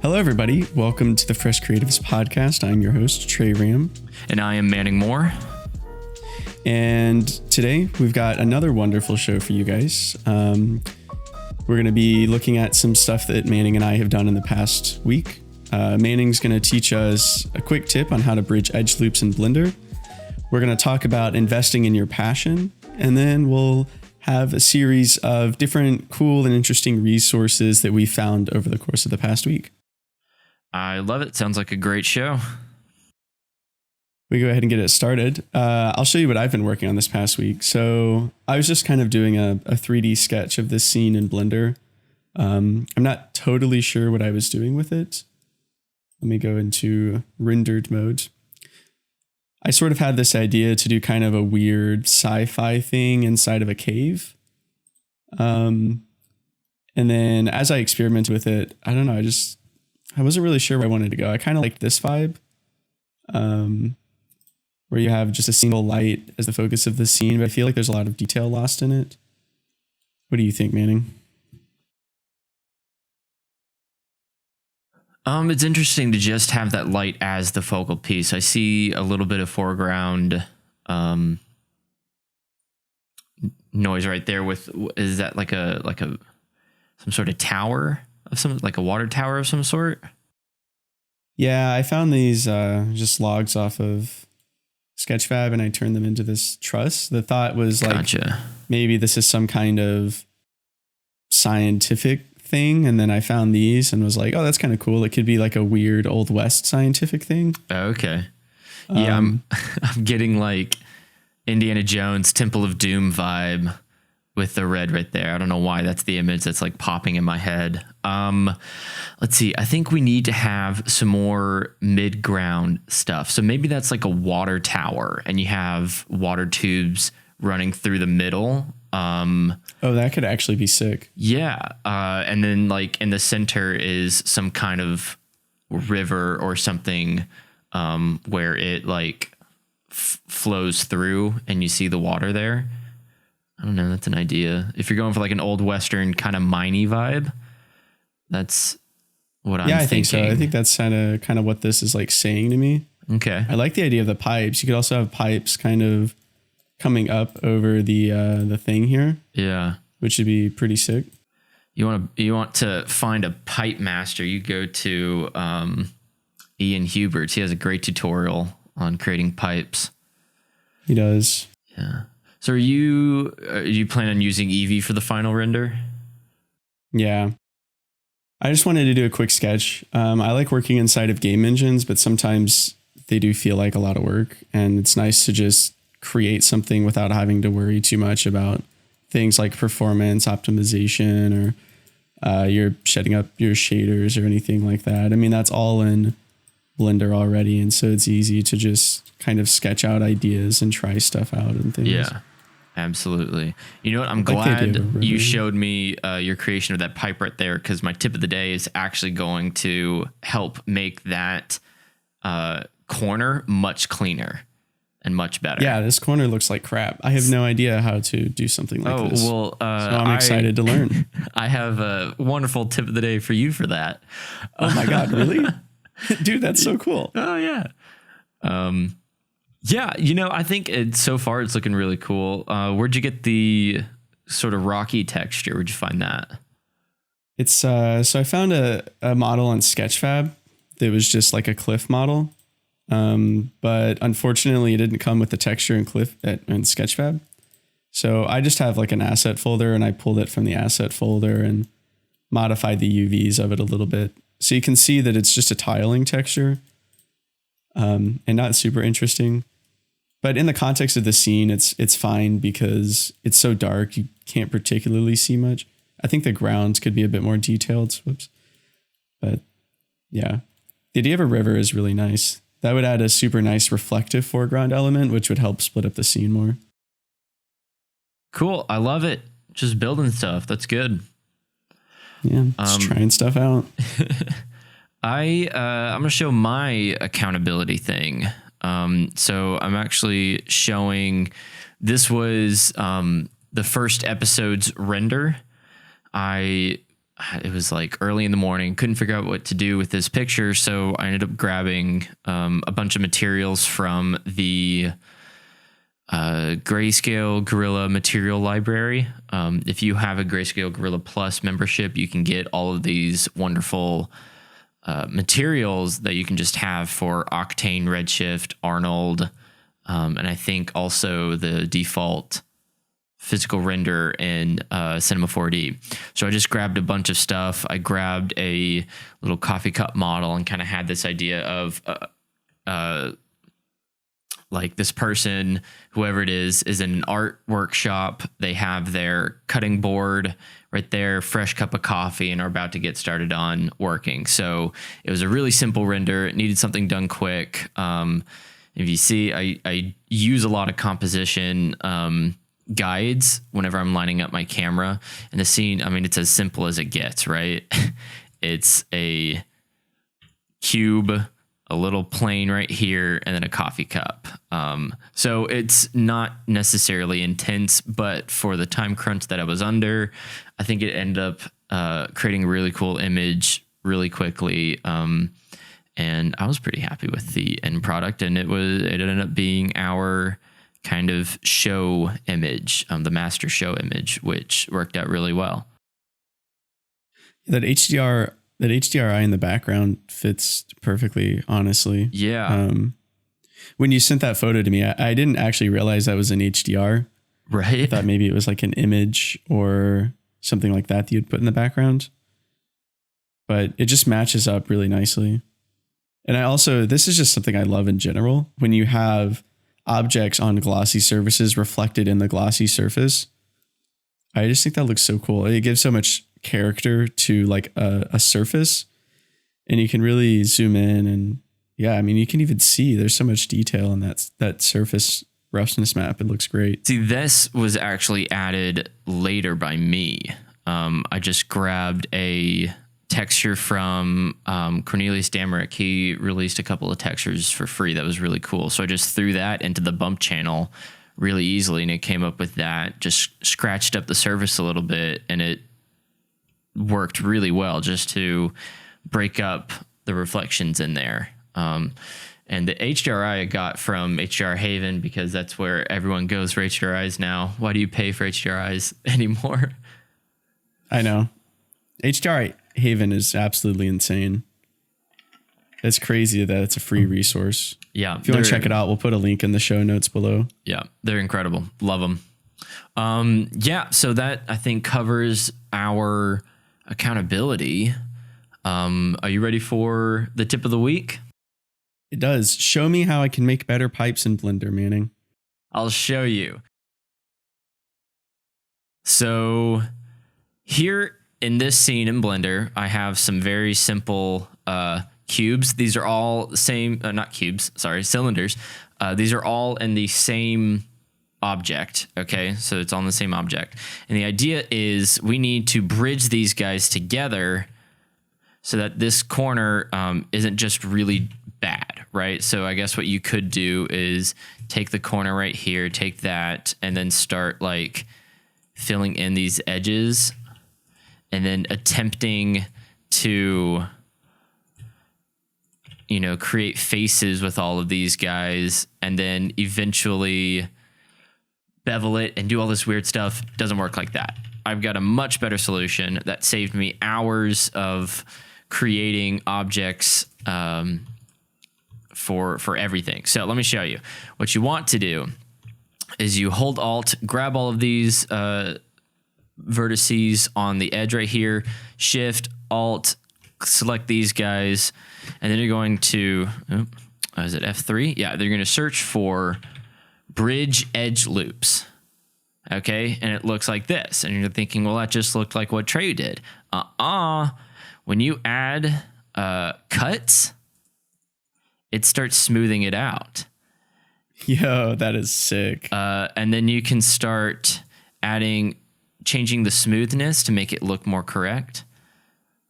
Hello, everybody. Welcome to the Fresh Creatives Podcast. I'm your host, Trey Ram. And I am Manning Moore. And today we've got another wonderful show for you guys. We're going to be looking at some stuff that Manning and I have done in the past week. Manning's going to teach us a quick tip on how to bridge edge loops in Blender. We're going to talk about investing in your passion, and then we'll have a series of different cool and interesting resources that we found over the course of the past week. I love it. Sounds like a great show. We go ahead and get it started. I'll show you what I've been working on this past week. So I was just kind of doing a 3D sketch of this scene in Blender. I'm not totally sure what I was doing with it. Let me go into rendered mode. I sort of had this idea to do kind of a weird sci-fi thing inside of a cave. And then as I experimented with it, I don't know, I wasn't really sure where I wanted to go. I kind of liked this vibe, where you have just a single light as the focus of the scene, but I feel like there's a lot of detail lost in it. What do you think, Manning? It's interesting to just have that light as the focal piece. I see a little bit of foreground noise right there. Is that like some sort of tower of some, like a water tower of some sort? Yeah, I found these just logs off of Sketchfab, and I turned them into this truss. The thought was like, gotcha, maybe this is some kind of scientific thing, and then I found these and was like, oh, that's kind of cool. It could be like a weird Old West scientific thing. Okay. Yeah, I'm getting like Indiana Jones Temple of Doom vibe with the red right there. I don't know why that's the image that's like popping in my head. Let's see. I think we need to have some more mid-ground stuff. So maybe that's like a water tower and you have water tubes running through the middle. Oh, that could actually be sick. Yeah. And then like in the center is some kind of river or something where it like flows through and you see the water there. I don't know. That's an idea. If you're going for like an old Western kind of miney vibe, that's what I'm thinking. Yeah, I think so. I think that's kind of what this is like saying to me. Okay. I like the idea of the pipes. You could also have pipes kind of coming up over the thing here. Yeah. Which would be pretty sick. You want to find a pipe master, you go to Ian Huberts. He has a great tutorial on creating pipes. He does. Yeah. So are you plan on using Eevee for the final render? Yeah. I just wanted to do a quick sketch. I like working inside of game engines, but sometimes they do feel like a lot of work, and it's nice to just create something without having to worry too much about things like performance optimization or you're setting up your shaders or anything like that. I mean, that's all in Blender already, and so it's easy to just kind of sketch out ideas and try stuff out and things. Yeah. Absolutely. You know what? I'm glad you showed me your creation of that pipe right there, because my tip of the day is actually going to help make that corner much cleaner and much better. Yeah, this corner looks like crap. I have no idea how to do something like this. Well, so I'm excited to learn. I have a wonderful tip of the day for you for that. Oh my God, really? Dude, that's so cool. Oh, yeah. Yeah, I think so far it's looking really cool. Where'd you get the sort of rocky texture? Where'd you find that? It's so I found a model on Sketchfab that was just like a cliff model. But unfortunately it didn't come with the texture in Sketchfab. So I just have like an asset folder, and I pulled it from the asset folder and modified the UVs of it a little bit. So you can see that it's just a tiling texture, and not super interesting. But in the context of the scene, it's fine because it's so dark, you can't particularly see much. I think the grounds could be a bit more detailed. Whoops. But yeah, the idea of a river is really nice. That would add a super nice reflective foreground element, which would help split up the scene more. Cool. I love it. Just building stuff. That's good. Yeah, just trying stuff out. I'm going to show my accountability thing. So I'm actually showing, this was the first episode's render. I it was like early in the morning, couldn't figure out what to do with this picture. So I ended up grabbing a bunch of materials from the Grayscale Gorilla material library. If you have a Grayscale Gorilla Plus membership, you can get all of these wonderful materials that you can just have for Octane, Redshift, Arnold, and I think also the default physical render in Cinema 4D. So I just grabbed a bunch of stuff. I grabbed a little coffee cup model and kind of had this idea of like this person, whoever it is in an art workshop. They have their cutting board right there, fresh cup of coffee, and are about to get started on working. So it was a really simple render. It needed something done quick. If you see, I use a lot of composition guides whenever I'm lining up my camera. And the scene, I mean, it's as simple as it gets, right? It's a cube, a little plane right here, and then a coffee cup. So it's not necessarily intense, but for the time crunch that I was under, I think it ended up creating a really cool image really quickly. And I was pretty happy with the end product, and it ended up being our kind of show image, the master show image, which worked out really well. That HDRI in the background fits perfectly, honestly. Yeah. When you sent that photo to me, I didn't actually realize that was an HDR. Right. I thought maybe it was like an image or something like that you'd put in the background. But it just matches up really nicely. And this is just something I love in general. When you have objects on glossy surfaces reflected in the glossy surface, I just think that looks so cool. It gives so much character to like a surface, and you can really zoom in, and yeah, I mean, you can even see there's so much detail in that surface roughness map. It looks great. See, this was actually added later by me. I just grabbed a texture from Cornelius Damerick. He released a couple of textures for free that was really cool. So I just threw that into the bump channel really easily, and it came up with that, just scratched up the surface a little bit, and it worked really well just to break up the reflections in there. And the HDRI I got from HDR Haven, because that's where everyone goes for HDRIs now. Why do you pay for HDRIs anymore? I know. HDR Haven is absolutely insane. It's crazy that it's a free resource. Yeah. If you want to check it out, we'll put a link in the show notes below. Yeah, they're incredible. Love them. Yeah, so that I think covers our accountability. Are you ready for the tip of the week? It does. Show me how I can make better pipes in Blender, Manning. I'll show you. So here in this scene in Blender, I have some very simple cubes. These are all the same, not cubes, sorry, cylinders. These are all in the same object, okay? So it's on the same object. And the idea is we need to bridge these guys together so that this corner isn't just really bad, right? So I guess what you could do is take the corner right here, take that, and then start like filling in these edges, and then attempting to, you know, create faces with all of these guys, and then eventually bevel it and do all this weird stuff. Doesn't work like that. I've got a much better solution that saved me hours of creating objects for everything. So let me show you. What you want to do is you hold Alt, grab all of these vertices on the edge right here, Shift, Alt, select these guys, and then you're going to, is it F3? Yeah, they're going to search for bridge edge loops. Okay, and it looks like this. And you're thinking, well, that just looked like what Trey did. When you add cuts, it starts smoothing it out. Yo, that is sick. And then you can start changing the smoothness to make it look more correct.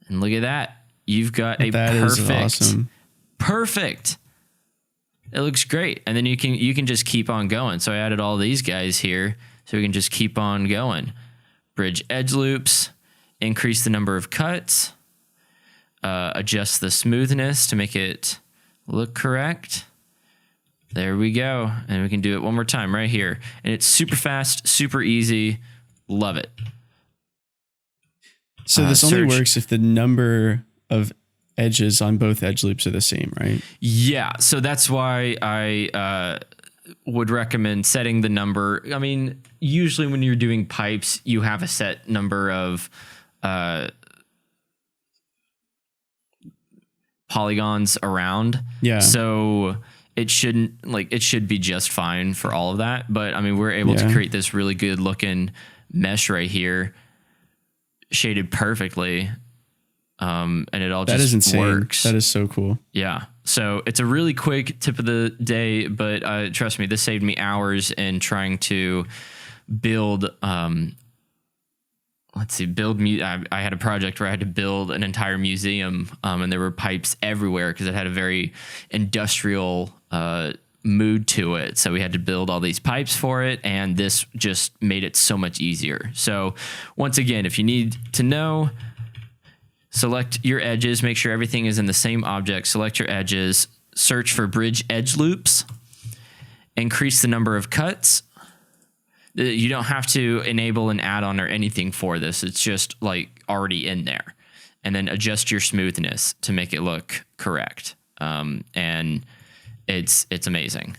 And look at that. You've got a perfect. It looks great. And then you can just keep on going. So I added all these guys here so we can just keep on going. Bridge edge loops. increase the number of cuts, adjust the smoothness to make it look correct. There we go. And we can do it one more time right here. And it's super fast, super easy. Love it. So this only works if the number of edges on both edge loops are the same, right? Yeah. So that's why I would recommend setting the number. I mean, usually when you're doing pipes, you have a set number of polygons around. Yeah. So it should be just fine for all of that. But I mean, we're able to create this really good looking mesh right here, shaded perfectly. And it all that just is insane. Works. That is so cool. Yeah. So it's a really quick tip of the day, but trust me, this saved me hours in trying to build, I had a project where I had to build an entire museum, and there were pipes everywhere because it had a very industrial mood to it. So we had to build all these pipes for it, and this just made it so much easier. So once again, if you need to know, select your edges, make sure everything is in the same object, select your edges, search for bridge edge loops, increase the number of cuts. You don't have to enable an add-on or anything for this. It's just like already in there. And then adjust your smoothness to make it look correct. And it's amazing.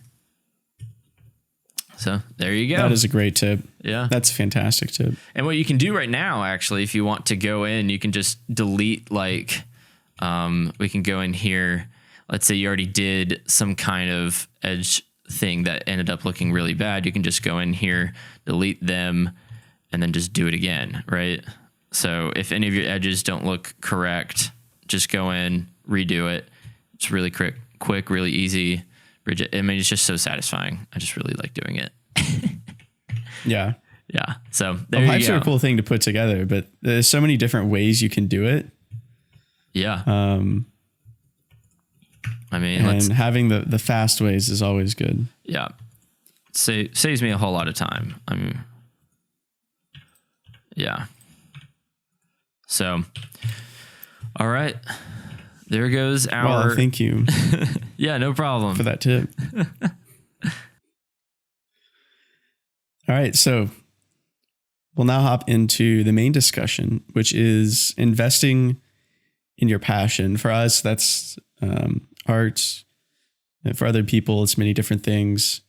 So there you go. That is a great tip. Yeah. That's a fantastic tip. And what you can do right now, actually, if you want to go in, you can just delete we can go in here. Let's say you already did some kind of edge thing that ended up looking really bad. You can just go in here, delete them, and then just do it again, right? So if any of your edges don't look correct, just go in, redo it. It's really quick, really easy. I mean, it's just so satisfying. I just really like doing it. Yeah. Yeah. So there you go. Pipes are a cool thing to put together, but there's so many different ways you can do it. Yeah. I mean, and having the fast ways is always good. Yeah. Saves me a whole lot of time. I mean, yeah. So, all right. There goes our... Well, thank you. Yeah, no problem. For that tip. All right, so we'll now hop into the main discussion, which is investing in your passion. For us, that's art. And for other people, it's many different things.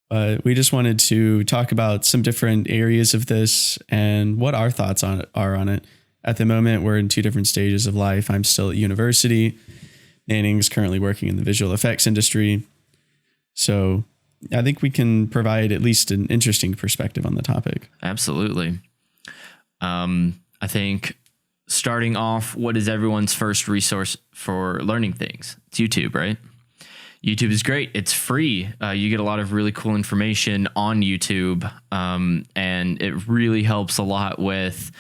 But we just wanted to talk about some different areas of this and what our thoughts are on it. At the moment, we're in two different stages of life. I'm still at university. Manning's currently working in the visual effects industry. So I think we can provide at least an interesting perspective on the topic. Absolutely. I think starting off, what is everyone's first resource for learning things? It's YouTube, right? YouTube is great. It's free. You get a lot of really cool information on YouTube, and it really helps a lot with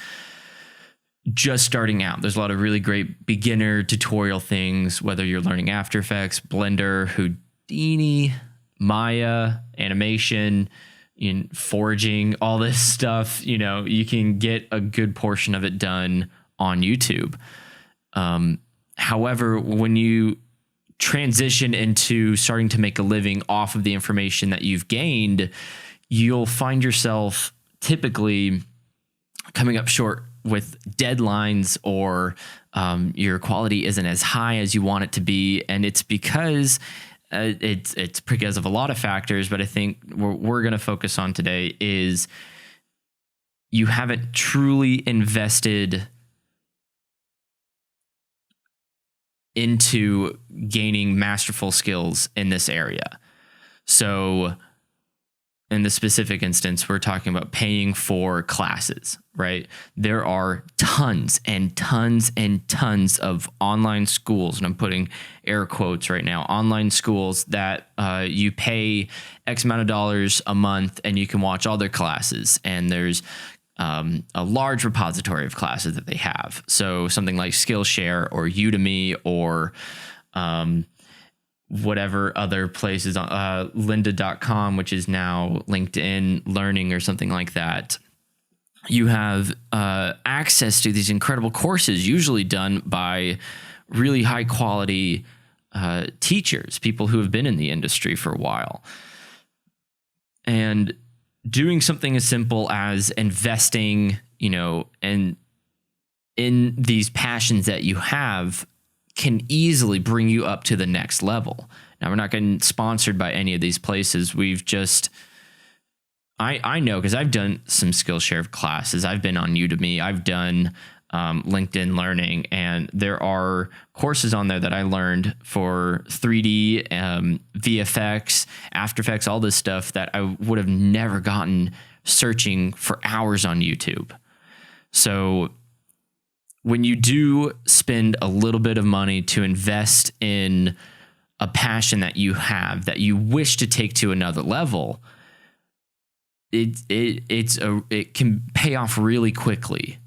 just starting out. There's a lot of really great beginner tutorial things, whether you're learning After Effects, Blender, Houdini, Maya, animation, foraging, all this stuff. You can get a good portion of it done on YouTube. However, when you transition into starting to make a living off of the information that you've gained, you'll find yourself typically coming up short with deadlines, or your quality isn't as high as you want it to be. And it's because it's because of a lot of factors, but I think what we're going to focus on today is you haven't truly invested into gaining masterful skills in this area. So in the specific instance, we're talking about paying for classes, right? There are tons and tons and tons of online schools, and I'm putting air quotes right now, online schools that you pay X amount of dollars a month and you can watch all their classes. And there's a large repository of classes that they have. So something like Skillshare or Udemy or whatever other places, lynda.com, which is now LinkedIn Learning or something like that. you have access to these incredible courses, usually done by really high quality teachers, people who have been in the industry for a while. And doing something as simple as investing, and in these passions that you have can easily bring you up to the next level. Now, we're not getting sponsored by any of these places. We've just, I know, because I've done some Skillshare classes. I've been on Udemy. I've done LinkedIn Learning, and there are courses on there that I learned for 3D, VFX, After Effects, all this stuff that I would have never gotten searching for hours on YouTube. So when you do spend a little bit of money to invest in a passion that you have, that you wish to take to another level, it can pay off really quickly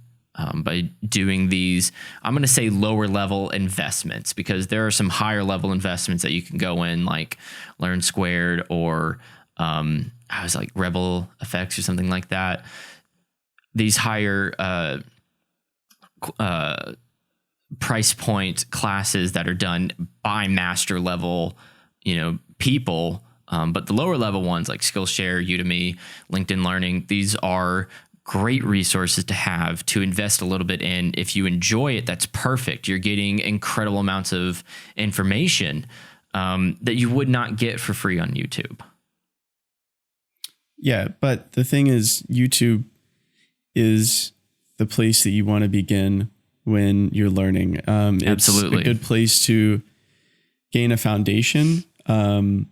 by doing these, I'm going to say, lower level investments, because there are some higher level investments that you can go in, like Learn Squared, or I was like Rebel Effects or something like that. These higher price point classes that are done by master level, people. But the lower level ones like Skillshare, Udemy, LinkedIn Learning, these are great resources to have to invest a little bit in. If you enjoy it, that's perfect. You're getting incredible amounts of information that you would not get for free on YouTube. Yeah, but the thing is, YouTube is the place that you want to begin when you're learning. It's Absolutely a good place to gain a foundation. And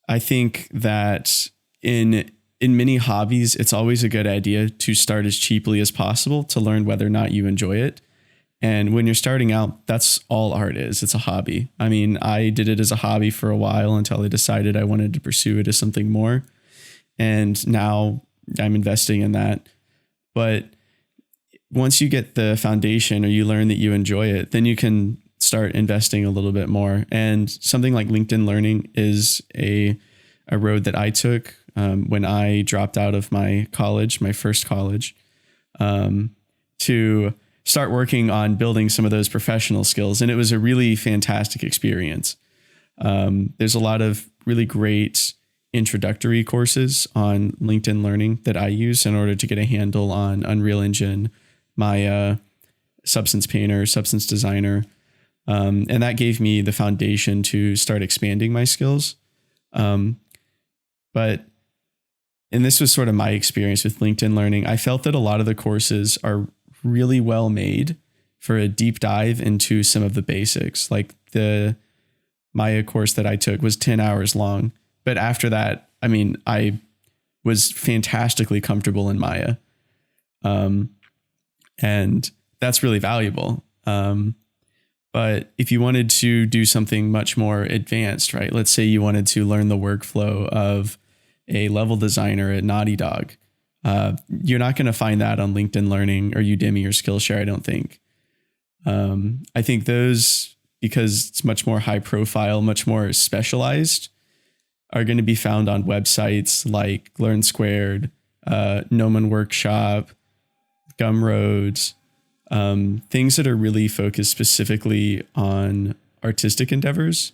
I think that in many hobbies, it's always a good idea to start as cheaply as possible to learn whether or not you enjoy it. And when you're starting out, that's all art is. It's a hobby. I mean, I did it as a hobby for a while until I decided I wanted to pursue it as something more. And now I'm investing in that. But once you get the foundation, or you learn that you enjoy it, then you can start investing a little bit more. And something like LinkedIn Learning is a road that I took when I dropped out of my college, my first college, to start working on building some of those professional skills. And it was a really fantastic experience. There's a lot of really great introductory courses on LinkedIn Learning that I use in order to get a handle on Unreal Engine, Maya, Substance Painter, Substance Designer. And that gave me the foundation to start expanding my skills. And this was sort of my experience with LinkedIn Learning. I felt that a lot of the courses are really well made for a deep dive into some of the basics. Like the Maya course that I took was 10 hours long. But after that, I mean, I was fantastically comfortable in Maya. And that's really valuable. But if you wanted to do something much more advanced, right? Let's say you wanted to learn the workflow of a level designer at Naughty Dog. You're not going to find that on LinkedIn Learning or Udemy or Skillshare, I don't think. I think those, because it's much more high profile, much more specialized, are going to be found on websites like Learn Squared, Gnomon Workshop, Gumroads, things that are really focused specifically on artistic endeavors.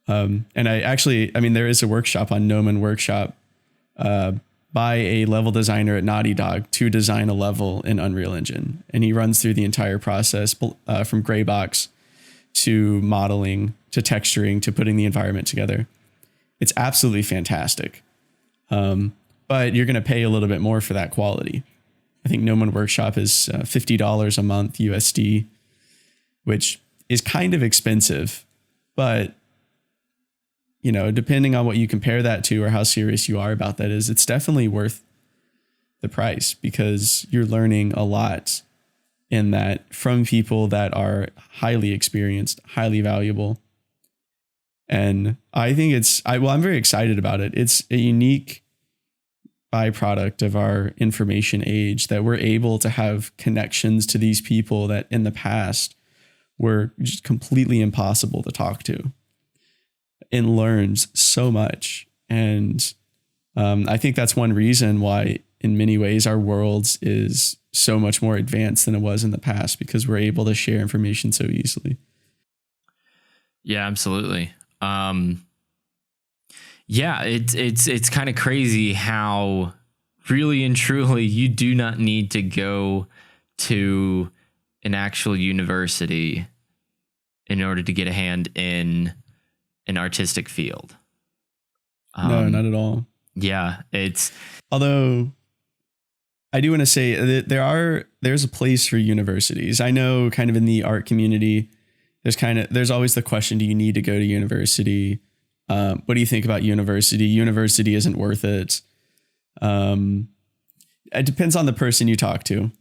And there is a workshop on Gnomon Workshop by a level designer at Naughty Dog to design a level in Unreal Engine. And he runs through the entire process from gray box to modeling to texturing to putting the environment together. It's absolutely fantastic. But you're going to pay a little bit more for that quality. I think Gnomon Workshop is $50 a month USD, which is kind of expensive, but depending on what you compare that to or how serious you are about that is, it's definitely worth the price, because you're learning a lot in that from people that are highly experienced, highly valuable. And I think I'm very excited about it. It's a unique byproduct of our information age that we're able to have connections to these people that in the past were just completely impossible to talk to, and learns so much. And I think that's one reason why in many ways our worlds is so much more advanced than it was in the past because we're able to share information so easily. Yeah, absolutely. Yeah, it's kind of crazy how really and truly you do not need to go to an actual university in order to get a hand in an artistic field. No, not at all. Yeah, although I do want to say that there's a place for universities. I know kind of in the art community, there's always the question, do you need to go to university? What do you think about university? University isn't worth it. It depends on the person you talk to.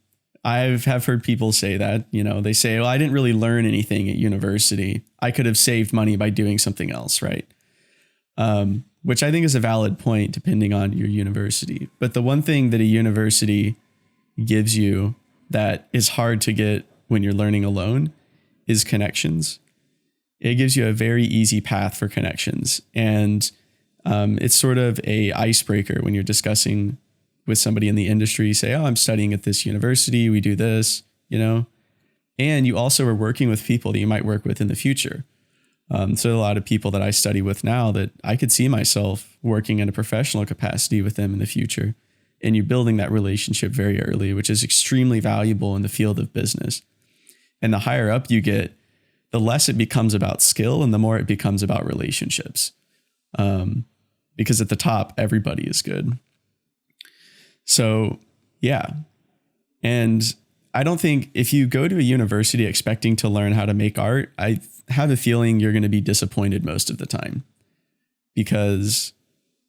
Have heard people say that, they say, well, I didn't really learn anything at university. I could have saved money by doing something else. Right. Which I think is a valid point depending on your university. But the one thing that a university gives you that is hard to get when you're learning alone is connections. It gives you a very easy path for connections. And it's sort of a icebreaker when you're discussing with somebody in the industry. You say, oh, I'm studying at this university. We do this, and you also are working with people that you might work with in the future. So a lot of people that I study with now that I could see myself working in a professional capacity with them in the future. And you're building that relationship very early, which is extremely valuable in the field of business. And the higher up you get, the less it becomes about skill and the more it becomes about relationships. Because at the top, everybody is good. So, yeah. And I don't think if you go to a university expecting to learn how to make art, I have a feeling you're going to be disappointed most of the time. Because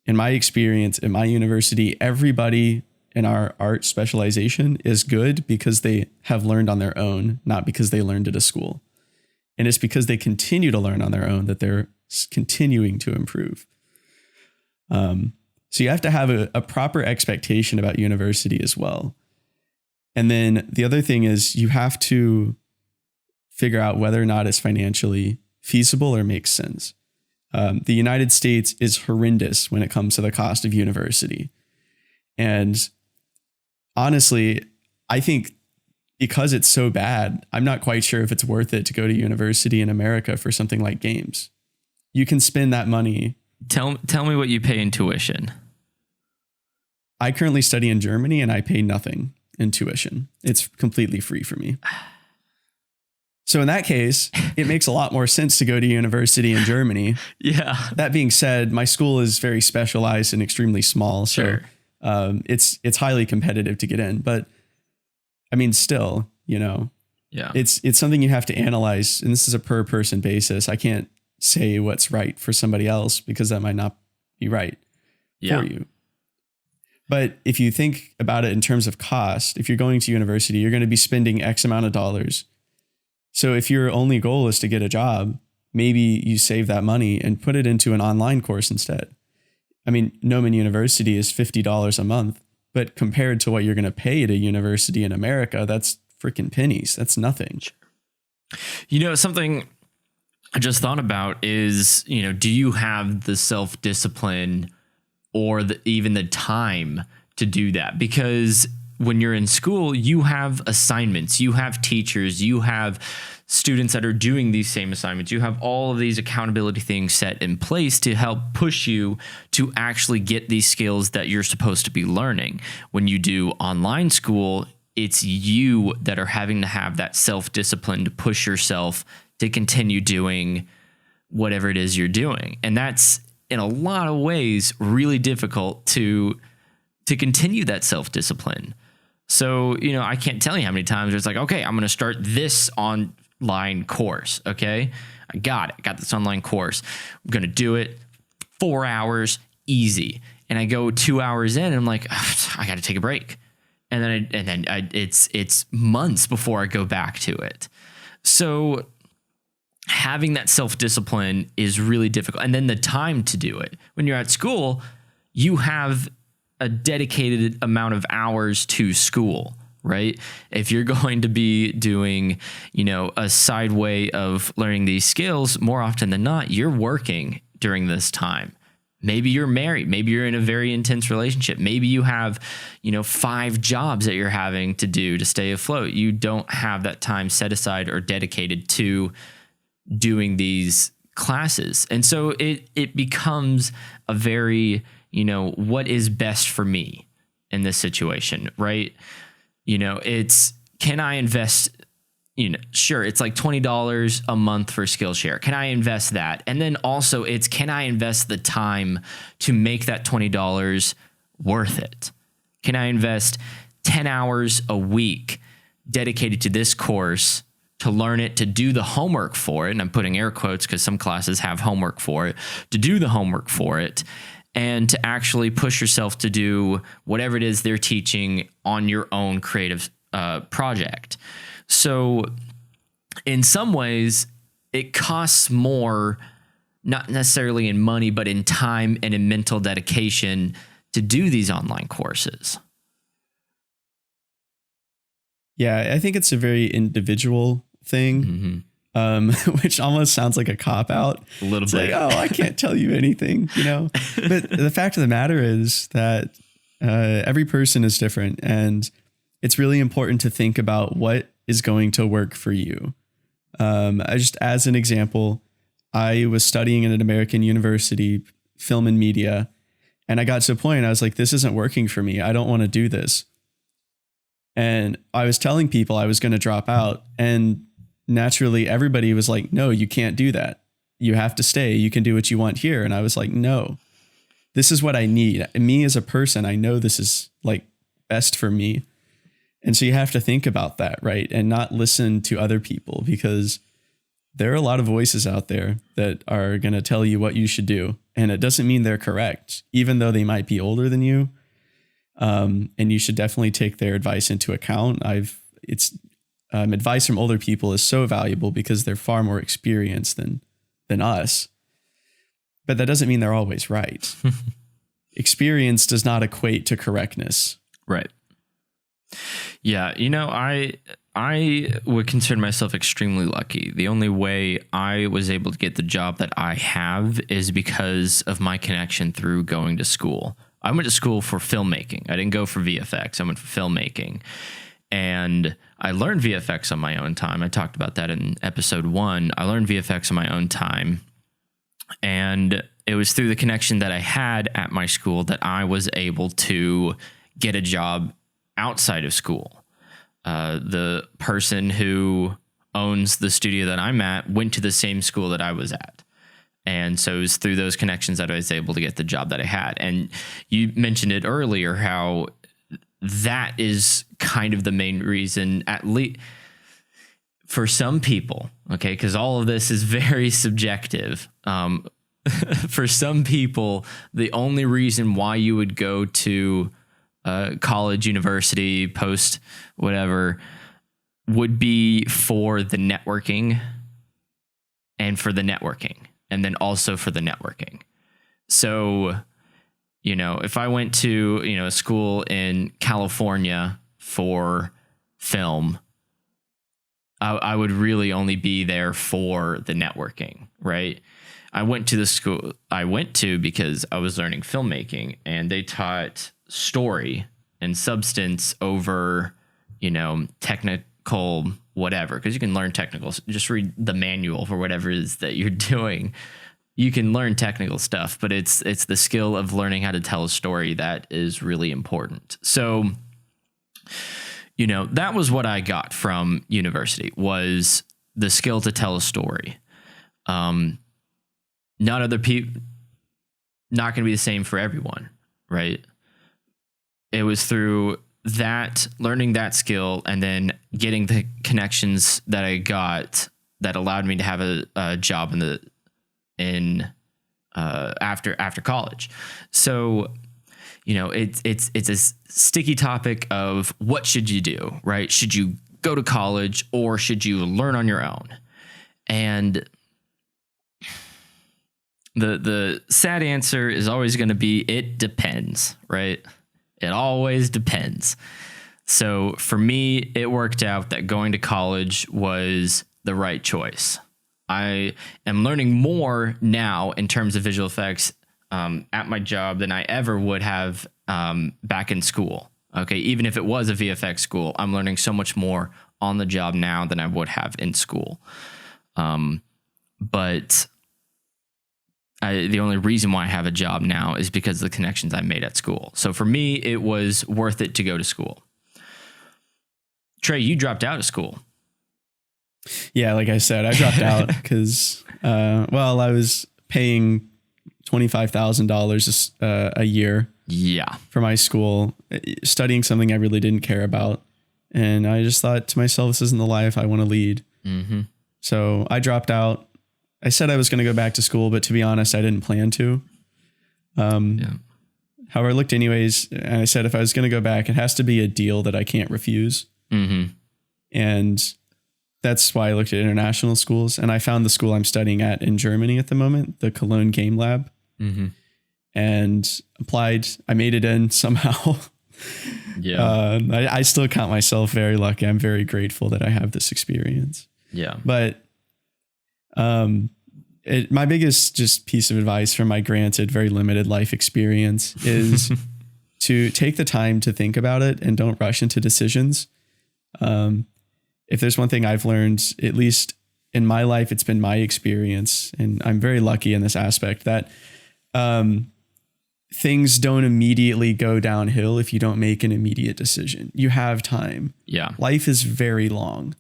in my experience at my university, everybody in our art specialization is good because they have learned on their own, not because they learned at a school. And it's because they continue to learn on their own that they're continuing to improve. So you have to have a proper expectation about university as well. And then the other thing is you have to figure out whether or not it's financially feasible or makes sense. The United States is horrendous when it comes to the cost of university. And honestly, I think because it's so bad, I'm not quite sure if it's worth it to go to university in America for something like games. You can spend that money. Tell me what you pay in tuition. I currently study in Germany and I pay nothing in tuition. It's completely free for me. So in that case, it makes a lot more sense to go to university in Germany. Yeah. That being said, my school is very specialized and extremely small. So it's highly competitive to get in. But I mean, still, yeah, it's something you have to analyze. And this is a per person basis. I can't say what's right for somebody else because that might not be right for you. But if you think about it in terms of cost, if you're going to university, you're going to be spending X amount of dollars. So if your only goal is to get a job, maybe you save that money and put it into an online course instead. I mean, Noman University is $50 a month, but compared to what you're going to pay at a university in America, that's freaking pennies. That's nothing. Something I just thought about is, do you have the self-discipline or even the time to do that? Because when you're in school, you have assignments, you have teachers, you have students that are doing these same assignments. You have all of these accountability things set in place to help push you to actually get these skills that you're supposed to be learning. When you do online school, it's you that are having to have that self-discipline to push yourself to continue doing whatever it is you're doing. And that's in a lot of ways really difficult to continue that self-discipline. So, I can't tell you how many times it's like, okay, I'm going to start this online course. Okay. I got this online course. I'm going to do it 4 hours easy. And I go 2 hours in and I'm like, I got to take a break. And then it's months before I go back to it. So having that self-discipline is really difficult. And then the time to do it. When you're at school, you have a dedicated amount of hours to school, right? If you're going to be doing, a side way of learning these skills, more often than not, you're working during this time. Maybe you're married. Maybe you're in a very intense relationship. Maybe you have, 5 jobs that you're having to do to stay afloat. You don't have that time set aside or dedicated to doing these classes. And so it becomes a very, what is best for me in this situation, right? It's, can I invest, sure, it's like $20 a month for Skillshare. Can I invest that? And then also it's, can I invest the time to make that $20 worth it? Can I invest 10 hours a week dedicated to this course to learn it, to do the homework for it? And I'm putting air quotes because some classes have homework for it, to do the homework for it, and to actually push yourself to do whatever it is they're teaching on your own creative project. So in some ways, it costs more, not necessarily in money, but in time and in mental dedication to do these online courses. Yeah, I think it's a very individual thing, which almost sounds like a cop-out. A little it's bit. Like, oh, I can't tell you anything, But the fact of the matter is that every person is different, and it's really important to think about what is going to work for you. As an example, I was studying at an American university, film and media, and I got to a point I was like, this isn't working for me. I don't want to do this. And I was telling people I was going to drop out, and naturally everybody was like, no, you can't do that. You have to stay. You can do what you want here. And I was like, no, this is what I need. Me as a person, I know this is like best for me. And so you have to think about that, right? And not listen to other people, because there are a lot of voices out there that are going to tell you what you should do. And it doesn't mean they're correct, even though they might be older than you. And you should definitely take their advice into account. Advice from older people is so valuable because they're far more experienced than us. But that doesn't mean they're always right. Experience does not equate to correctness. Right. Yeah, I would consider myself extremely lucky. The only way I was able to get the job that I have is because of my connection through going to school. I went to school for filmmaking. I didn't go for VFX. I went for filmmaking. And I learned VFX on my own time. I talked about that in episode 1. I learned VFX on my own time. And it was through the connection that I had at my school that I was able to get a job outside of school. The person who owns the studio that I'm at went to the same school that I was at. And so it was through those connections that I was able to get the job that I had. And you mentioned it earlier, how that is kind of the main reason, at least for some people, okay, because all of this is very subjective. For some people, the only reason why you would go to college, university, post, whatever, would be for the networking and for the networking, and then also for the networking. So, if I went to, a school in California for film, I would really only be there for the networking, right? I went to the school I went to because I was learning filmmaking, and they taught story and substance over, technical whatever, because you can learn technical. Just read the manual for whatever it is that you're doing. You can learn technical stuff, but it's the skill of learning how to tell a story that is really important. So, that was what I got from university, was the skill to tell a story. Not other people, not going to be the same for everyone, right? It was through that, learning that skill, and then getting the connections that I got that allowed me to have a job after college. So, it's a sticky topic of what should you do, right? Should you go to college or should you learn on your own? And the sad answer is always going to be, it depends, right? It always depends. So for me, it worked out that going to college was the right choice. I am learning more now in terms of visual effects at my job than I ever would have back in school. Okay, even if it was a VFX school, I'm learning so much more on the job now than I would have in school. But the only reason why I have a job now is because of the connections I made at school. So for me, it was worth it to go to school. Trey, you dropped out of school. Yeah, like I said, I dropped out because, I was paying $25,000 a year. Yeah. For my school, studying something I really didn't care about. And I just thought to myself, this isn't the life I want to lead. Mm-hmm. So I dropped out. I said I was going to go back to school, but to be honest, I didn't plan to. However, I looked anyways, and I said if I was going to go back, it has to be a deal that I can't refuse. Mm-hmm. And that's why I looked at international schools. And I found the school I'm studying at in Germany at the moment, the Cologne Game Lab. Mm-hmm. And applied. I made it in somehow. Yeah. I still count myself very lucky. I'm very grateful that I have this experience. Yeah. But my biggest just piece of advice from my granted very limited life experience is to take the time to think about it and don't rush into decisions. If there's one thing I've learned, at least in my life, it's been my experience, and I'm very lucky in this aspect that things don't immediately go downhill if you don't make an immediate decision. You have time. Yeah. Life is very long,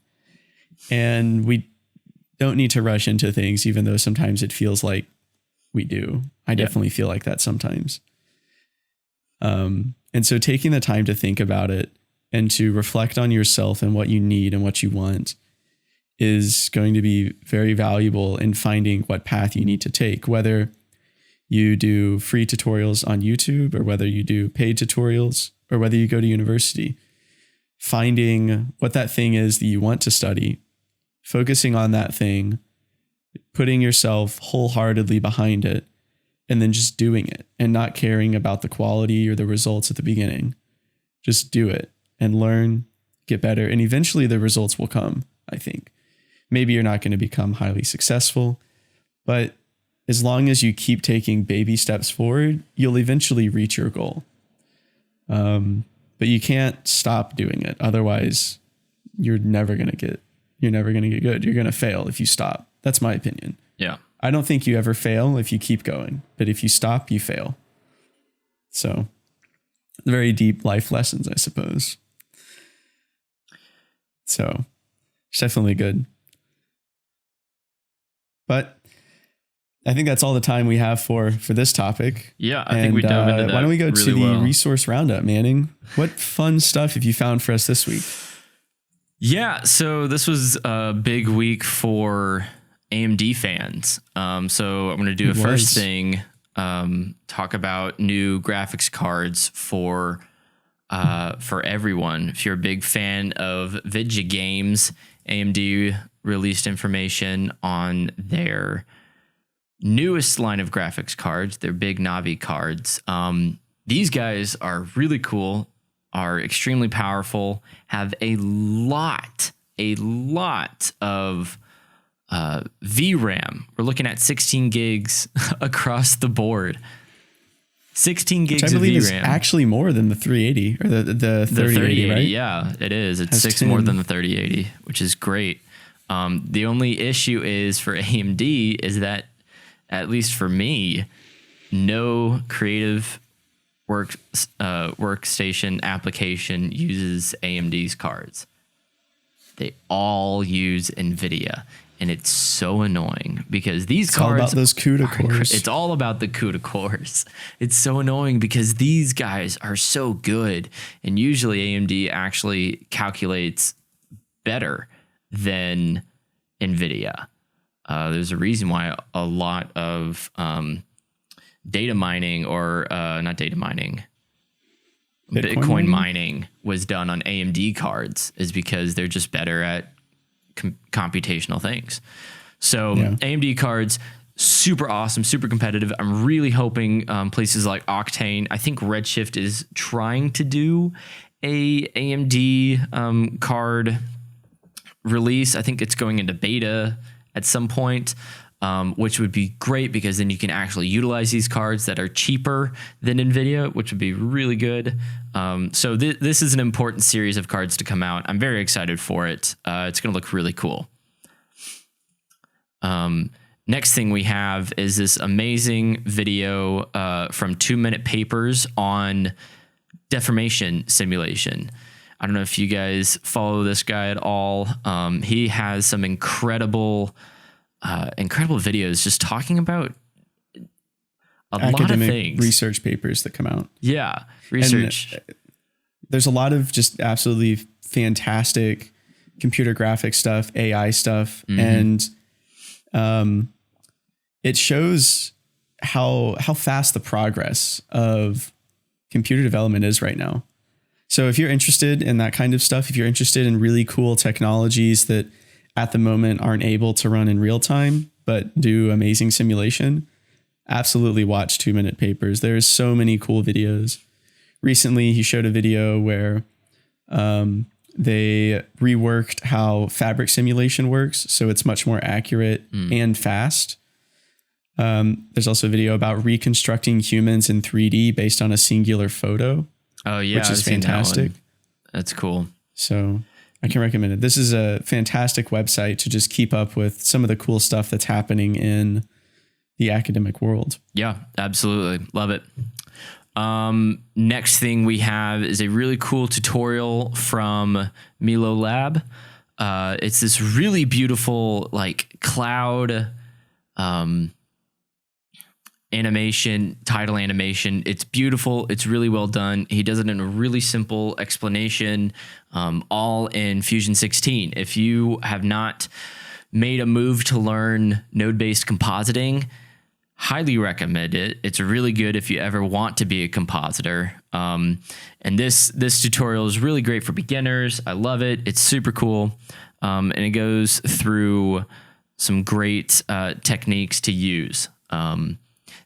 and we don't need to rush into things, even though sometimes it feels like we do. I definitely feel like that sometimes. And so taking the time to think about it and to reflect on yourself and what you need and what you want is going to be very valuable in finding what path you need to take, whether you do free tutorials on YouTube or whether you do paid tutorials or whether you go to university. Finding what that thing is that you want to study, focusing on that thing, putting yourself wholeheartedly behind it, and then just doing it and not caring about the quality or the results at the beginning. Just do it and learn, get better, and eventually the results will come, I think. Maybe you're not going to become highly successful, but as long as you keep taking baby steps forward, you'll eventually reach your goal. But you can't stop doing it. Otherwise, you're never going to get good. You're going to fail if you stop. That's my opinion. Yeah. I don't think you ever fail if you keep going, but if you stop, you fail. So very deep life lessons, I suppose. So it's definitely good. But I think that's all the time we have for this topic. Yeah, I think we dove into that. Why don't we go really to the well. resource roundup, Manning? What fun stuff have you found for us this week? Yeah, so this was a big week for AMD fans. So I'm going to do first thing, talk about new graphics cards for everyone. If you're a big fan of video games, AMD released information on their newest line of graphics cards, their big Navi cards. These guys are really cool, are extremely powerful, have a lot of VRAM. We're looking at 16 gigs across the board. 16 gigs Which I believe of VRAM. is actually more than the 380 or the 3080, right? Yeah, it is. It's Has 6 10. more than the 3080, which is great. The only issue is for AMD is that, at least for me, no creative workstation application uses AMD's cards. They all use NVIDIA, and it's so annoying because these It's cards all about those CUDA cores. It's all about the CUDA cores. It's so annoying because these guys are so good, and usually AMD actually calculates better than NVIDIA. There's a reason why a lot of data mining or not data mining, Bitcoin mining was done on AMD cards is because they're just better at computational things. So AMD cards, super awesome, super competitive. I'm really hoping places like Octane, I think Redshift is trying to do a AMD card release. I think it's going into beta at some point. which would be great because then you can actually utilize these cards that are cheaper than NVIDIA, which would be really good. So this is an important series of cards to come out. I'm very excited for it. It's going to look really cool. Next thing we have is this amazing video from 2 Minute Papers on deformation simulation. I don't know if you guys follow this guy at all. He has some incredible videos just talking about academic lot of things. Research papers that come out. Yeah, research. And there's a lot of just absolutely fantastic computer graphic stuff, AI stuff, and it shows how fast the progress of computer development is right now. So if you're interested in that kind of stuff, if you're interested in really cool technologies that at the moment aren't able to run in real time, but do amazing simulation, absolutely watch 2 Minute Papers. There's so many cool videos. Recently, he showed a video where they reworked how fabric simulation works, so it's much more accurate and fast. There's also a video about reconstructing humans in 3D based on a singular photo. Oh yeah, which is fantastic. That's cool. So I can recommend it. This is a fantastic website to just keep up with some of the cool stuff that's happening in the academic world. Yeah, absolutely. Love it. Next thing we have is a really cool tutorial from Milo Lab. It's this really beautiful like cloud animation, title animation. It's beautiful. It's really well done. He does it in a really simple explanation, all in Fusion 16. If you have not made a move to learn node-based compositing, highly recommend it. It's really good if you ever want to be a compositor. And this tutorial is really great for beginners. I love it. It's super cool. And it goes through some great techniques to use.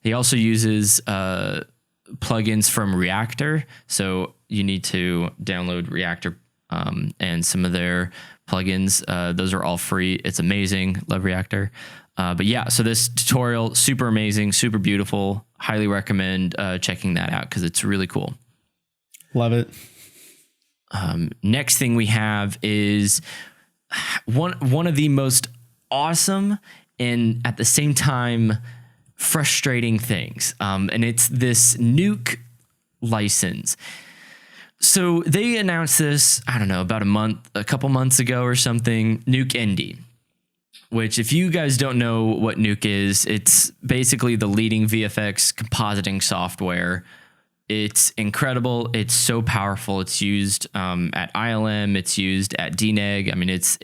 He also uses plugins from Reactor. So you need to download Reactor and some of their plugins. Those are all free. It's amazing. Love Reactor. But yeah, so this tutorial, super amazing, super beautiful. Highly recommend checking that out because it's really cool. Love it. Next thing we have is one of the most awesome and at the same time frustrating things. And it's this Nuke license. So they announced this, I don't know, about a couple months ago or something, Nuke Indie. Which, if you guys don't know what Nuke is, it's basically the leading VFX compositing software. It's incredible. It's so powerful. It's used at ILM. It's used at DNEG. I mean, it's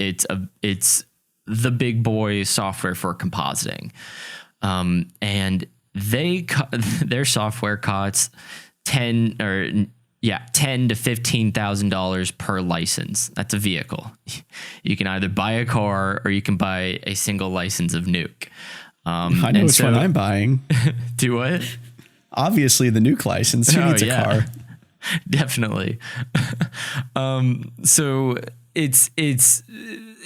the big boy software for compositing. And their software costs $10,000 to $15,000 per license. That's a vehicle. You can either buy a car or you can buy a single license of Nuke. I know which one I'm buying. Do what? Obviously, the Nuke license. Who needs a car? Definitely. So it's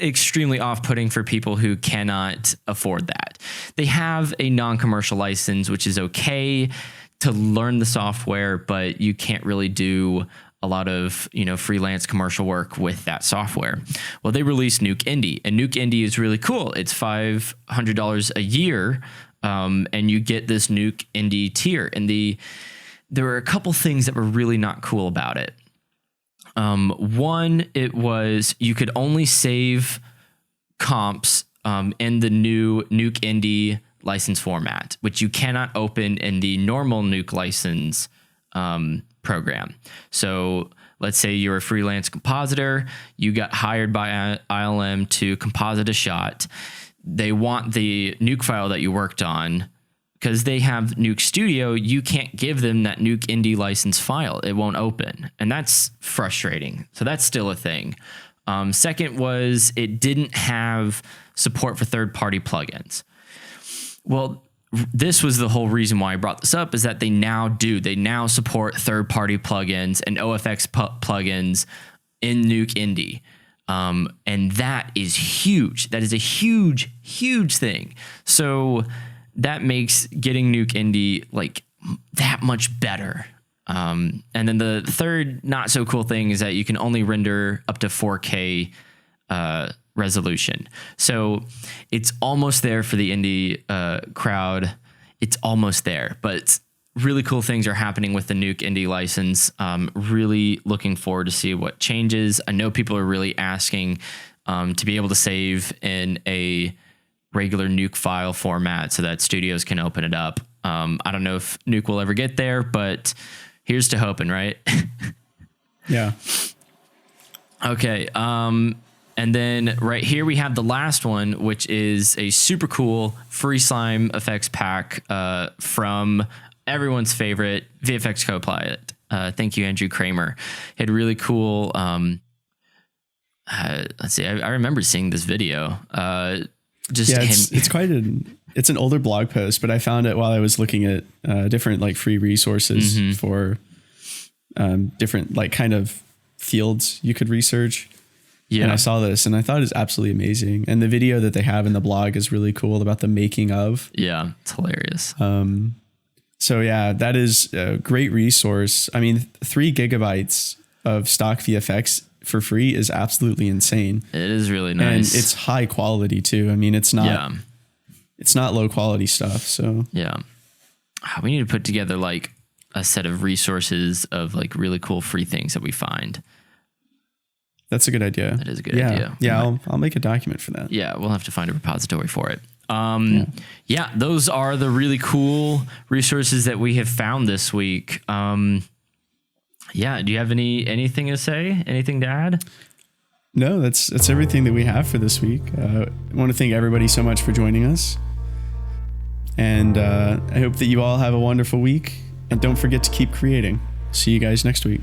extremely off-putting for people who cannot afford that. They have a non-commercial license, which is okay to learn the software, but you can't really do a lot of, freelance commercial work with that software. Well, they released Nuke Indie, and Nuke Indie is really cool. It's $500 a year, and you get this Nuke Indie tier. And there were a couple things that were really not cool about it. One, it was you could only save comps in the new Nuke Indie license format, which you cannot open in the normal Nuke license program. So let's say you're a freelance compositor, you got hired by ILM to composite a shot. They want the Nuke file that you worked on. Because they have Nuke Studio, you can't give them that Nuke Indie license file. It won't open. And that's frustrating. So that's still a thing. Second was it didn't have support for third-party plugins. Well, this was the whole reason why I brought this up, is that they now do. They now support third-party plugins and OFX plugins in Nuke Indie. And that is huge. That is a huge, huge thing. So that makes getting Nuke Indy like that much better. And then the third not so cool thing is that you can only render up to 4K resolution. So it's almost there for the indie crowd. It's almost there, but really cool things are happening with the Nuke Indie license. Really looking forward to see what changes. I know people are really asking to be able to save in a regular Nuke file format so that studios can open it up. I don't know if Nuke will ever get there, but here's to hoping, right? Yeah. Okay. And then right here we have the last one, which is a super cool free slime effects pack from everyone's favorite VFX Copilot. Thank you, Andrew Kramer. Had really cool. Let's see. I remember seeing this video. It's quite it's an older blog post, but I found it while I was looking at different like free resources for different like kind of fields you could research. Yeah. And I saw this and I thought it was absolutely amazing. And the video that they have in the blog is really cool about the making of. Yeah, it's hilarious. So yeah, that is a great resource. I mean, 3 gigabytes of stock VFX for free is absolutely insane. It is really nice. And it's high quality too. I mean, it's not low quality stuff. So yeah, we need to put together like a set of resources of like really cool free things that we find. That's a good idea. That is a good idea. Yeah, I'll make a document for that. Yeah, we'll have to find a repository for it. Yeah, those are the really cool resources that we have found this week. Yeah, do you have anything to say? Anything to add? No, that's everything that we have for this week. I want to thank everybody so much for joining us. And I hope that you all have a wonderful week. And don't forget to keep creating. See you guys next week.